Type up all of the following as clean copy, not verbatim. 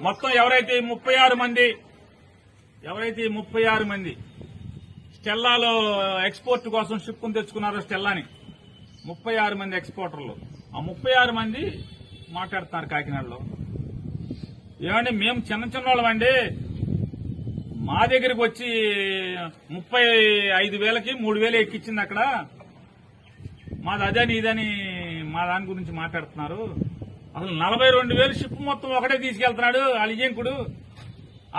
మొత్తం ఎవరైతే 36 మంది స్టెల్లాలో ఎక్స్పోర్ట్ కోసం షిప్ తెచ్చుకున్నారో స్టెల్లాని 36 మంది ఎక్స్పోర్టర్లు, ఆ 36 మంది మాట్లాడుతున్నారు కాకినాడలో. ఏమంటే మేము చిన్న వాళ్ళమండి, మా దగ్గరికి వచ్చి 35,000కి 3,000 ఎక్కిచ్చింది అక్కడ, మాది అదని ఇదని మా దాని గురించి మాట్లాడుతున్నారు. అసలు 42,000 షిప్ మొత్తం ఒకటే తీసుకెళ్తున్నాడు వాళ్ళ ఇయ్యంకుడు,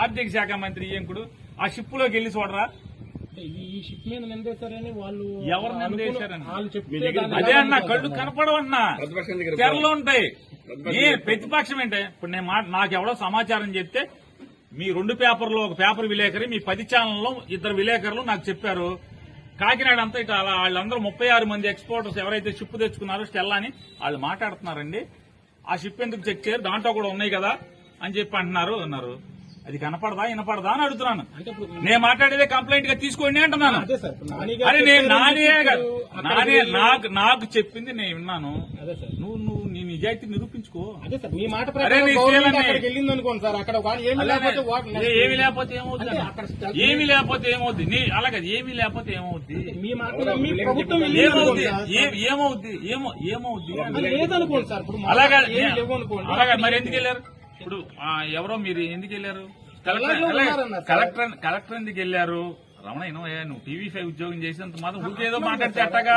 ఆర్థిక శాఖ మంత్రి ఇయ్యంకుడు. ఆ షిప్ లోకి వెళ్లి చూడరా, ఈ షిప్ మీద నిందేశారని వాళ్ళు ఎవరు నిందేశారని వాళ్ళు చెప్తే అదే అన్నా, కళ్ళు కనపడవన్నా, తెరలు ఉంటాయి. ప్రతిపక్షం ఏంటే ఇప్పుడు నాకు ఎవడో సమాచారం చెప్తే మీ 2 పేపర్లో ఒక పేపర్ విలేకరి, మీ 10 ఛానల్లో 2 విలేకరులు నాకు చెప్పారు. కాకినాడ అంతా ఇట్లా వాళ్ళందరూ 36 మంది ఎక్స్పోర్టర్స్ ఎవరైతే షిప్ తెచ్చుకున్నారో స్టెల్లా అని వాళ్ళు మాట్లాడుతున్నారండి. ఆ షిప్ ఎందుకు చెక్ చేయరు, దాంట్లో కూడా ఉన్నాయి కదా అని చెప్పి అన్నారు. అది కనపడదా వినపడదా అని అడుగుతున్నాను. నేను మాట్లాడేదే కంప్లైంట్ గా తీసుకోండి అంటున్నాను. అరే నేను నాకు చెప్పింది నేను విన్నాను. నువ్వు నీ నిజాయితీ నిరూపించుకో. ఏమి లేకపోతే ఏమవుద్ది అలాగే ఏమీ లేకపోతే ఏమవుద్ది అలాగే మరి ఎందుకు వెళ్ళారు? ఇప్పుడు ఎవరో మీరు ఎందుకు వెళ్ళారు? కలెక్టర్ ఎందుకు వెళ్ళారు? రమణ నువ్వు TV5 ఉద్యోగం చేసినంత మాత్రం ఊరికేదో మాట్లాడితే అట్టగా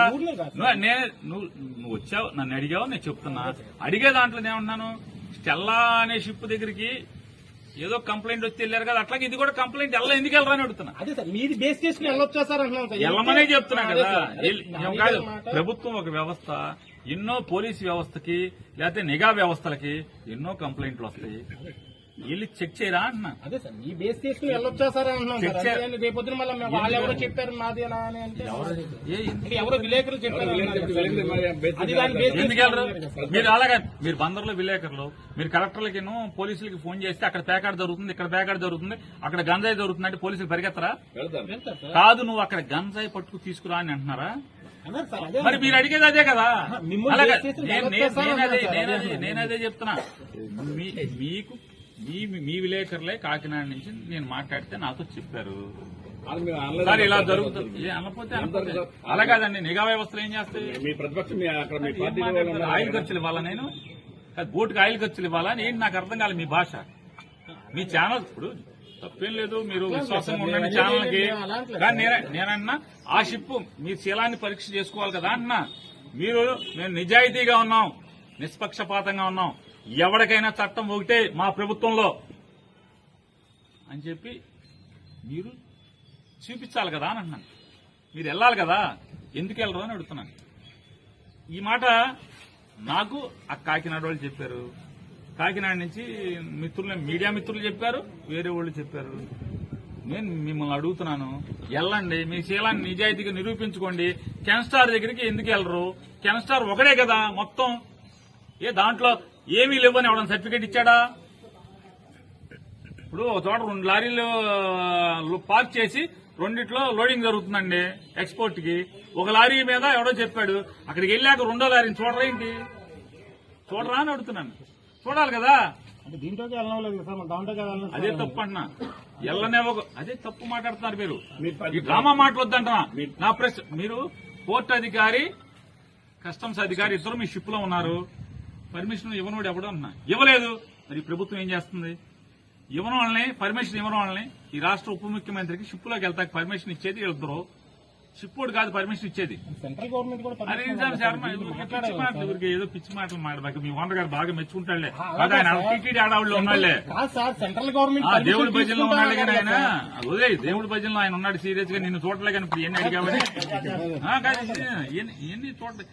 నువ్వు వచ్చావు, నన్ను అడిగావు, నేను చెప్తున్నా. అడిగే దాంట్లో నేనున్నాను. స్టెల్లా అనే షిప్ దగ్గరికి ఏదో కంప్లైంట్ వచ్చి వెళ్ళారు కదా, అట్లాగే ఇది కూడా కంప్లైంట్ ఎందుకు వెళ్ళరని అడుగుతున్నా. వెళ్ళమనే చెప్తున్నా కదా. కాదు, ప్రభుత్వం ఒక వ్యవస్థ, ఎన్నో పోలీసు వ్యవస్థకి లేకపోతే నిఘా వ్యవస్థలకి ఎన్నో కంప్లైంట్లు వస్తాయి, వెళ్ళి చెక్ చేయరా అన్నా. అదే సార్, మీ బేస్ చేసుకుని వెళ్ళొచ్చా సార్ అంటున్నాం. రేపొద్దున మళ్ళీ వాళ్ళు ఎవరో చెప్పారు నాది అలా అని అంటే ఎవరో విలేకరులు చెప్పారు. ఎందుకు వెళ్ళరు మీరు? అలాగే మీరు బందర్లో విలేకరులు, మీరు కలెక్టర్లకి పోలీసులకి ఫోన్ చేస్తే అక్కడ పేకాడు జరుగుతుంది, ఇక్కడ పేకాడు జరుగుతుంది, అక్కడ గంజాయి జరుగుతుందంటే పోలీసులు పరిగెత్తరా? కాదు, నువ్వు అక్కడ గంజాయి పట్టుకు తీసుకురా అని అంటున్నారా? మరి మీరు అడిగేది అదే కదా. నేనదే చెప్తున్నా. మీకు మీ విలేకరులే కాకినాడ నుంచి నేను మాట్లాడితే నాతో చెప్పారు సార్ ఇలా జరుగుతుంది. అనకపోతే అలా కాదండి, నిఘా వ్యవస్థలు ఏం చేస్తాయి? ఆయిల్ ఖర్చులు ఇవ్వాలా? నేను బోటుకి ఆయిల్ ఖర్చులు ఇవ్వాలా? ఏంటి నాకు అర్థం కాలేదు మీ భాష. మీ ఛానల్ ఇప్పుడు తప్పేం లేదు, మీరు విశ్వాసంగా ఉండండి ఛానల్కి. కానీ నేనన్నా ఆ షిప్ మీ శీలాన్ని పరీక్ష చేసుకోవాలి కదా అన్నా. మేము నిజాయితీగా ఉన్నాం, నిష్పక్షపాతంగా ఉన్నాం, ఎవరికైనా చట్టం ఒకటే మా ప్రభుత్వంలో అని చెప్పి మీరు చూపించాలి కదా అని అంటున్నాను. మీరు వెళ్ళాలి కదా, ఎందుకు వెళ్ళరు అని అడుగుతున్నాను. ఈ మాట నాకు ఆ కాకినాడ వాళ్ళు చెప్పారు, కాకినాడ నుంచి మీడియా మిత్రులు చెప్పారు, వేరే వాళ్ళు చెప్పారు. నేను మిమ్మల్ని అడుగుతున్నాను, వెళ్ళండి, మీ శీలాన్ని నిజాయితీగా నిరూపించుకోండి. కెన్స్టార్ దగ్గరికి ఎందుకు వెళ్ళరు? కెన్స్టార్ ఒకడే కదా మొత్తం. దాంట్లో ఏమీ లేవని ఎవడన్నా సర్టిఫికేట్ ఇచ్చాడా? ఇప్పుడు ఒక చోట 2 లారీలు పార్క్ చేసి 2 లోడింగ్ జరుగుతుందండి ఎక్స్పోర్ట్ కి. ఒక లారీ మీద ఎవడో చెప్పాడు, అక్కడికి వెళ్ళాక 2వ లారీని చూడరేంటి? చూడరా అని అడుగుతున్నాను. చూడాలి కదా. అదే తప్పు అంటున్నా. అదే తప్పు మాట్లాడుతున్నారు మీరు. ఈ డ్రామా మాట్లాడొద్దంటున్నా. నా ప్రశ్న, మీరు పోర్ట్ అధికారి, కస్టమ్స్ అధికారి ఇద్దరు మీ షిప్ లో ఉన్నారు. పర్మిషన్ ఇవ్వనోడు ఎవడో అన్నా ఇవ్వలేదు. మరి ప్రభుత్వం ఏం చేస్తుంది? ఇవ్వడం వాళ్ళని, పర్మిషన్ ఇవ్వడం వాళ్ళని. ఈ రాష్ట్ర ఉప ముఖ్యమంత్రికి షిప్ లోకి వెళ్తాక పర్మిషన్ ఇచ్చేది ఇద్దరు. షిప్ వాడు కాదు పర్మిషన్ ఇచ్చేది. సెంట్రల్ గవర్నమెంట్ కూడా ఏదో పిచ్చి మాటలు మాట్లాడబాక. మీ ఓనర్ గారు బాగా మెచ్చుకుంటాడులే, ఆయన టీటీడీ ఆడవాళ్ళు ఉన్నాళ్లే, సెంట్రల్ గవర్నమెంట్ దేవుడి భజనలో ఉన్నాడు కానీ ఆయన అదే దేవుడి భజనలో ఆయన ఉన్నాడు సీరియస్ గా. నిన్ను చూడలే కానీ ఇప్పుడు ఎన్ని అడిగామని ఎన్ని చూడలే.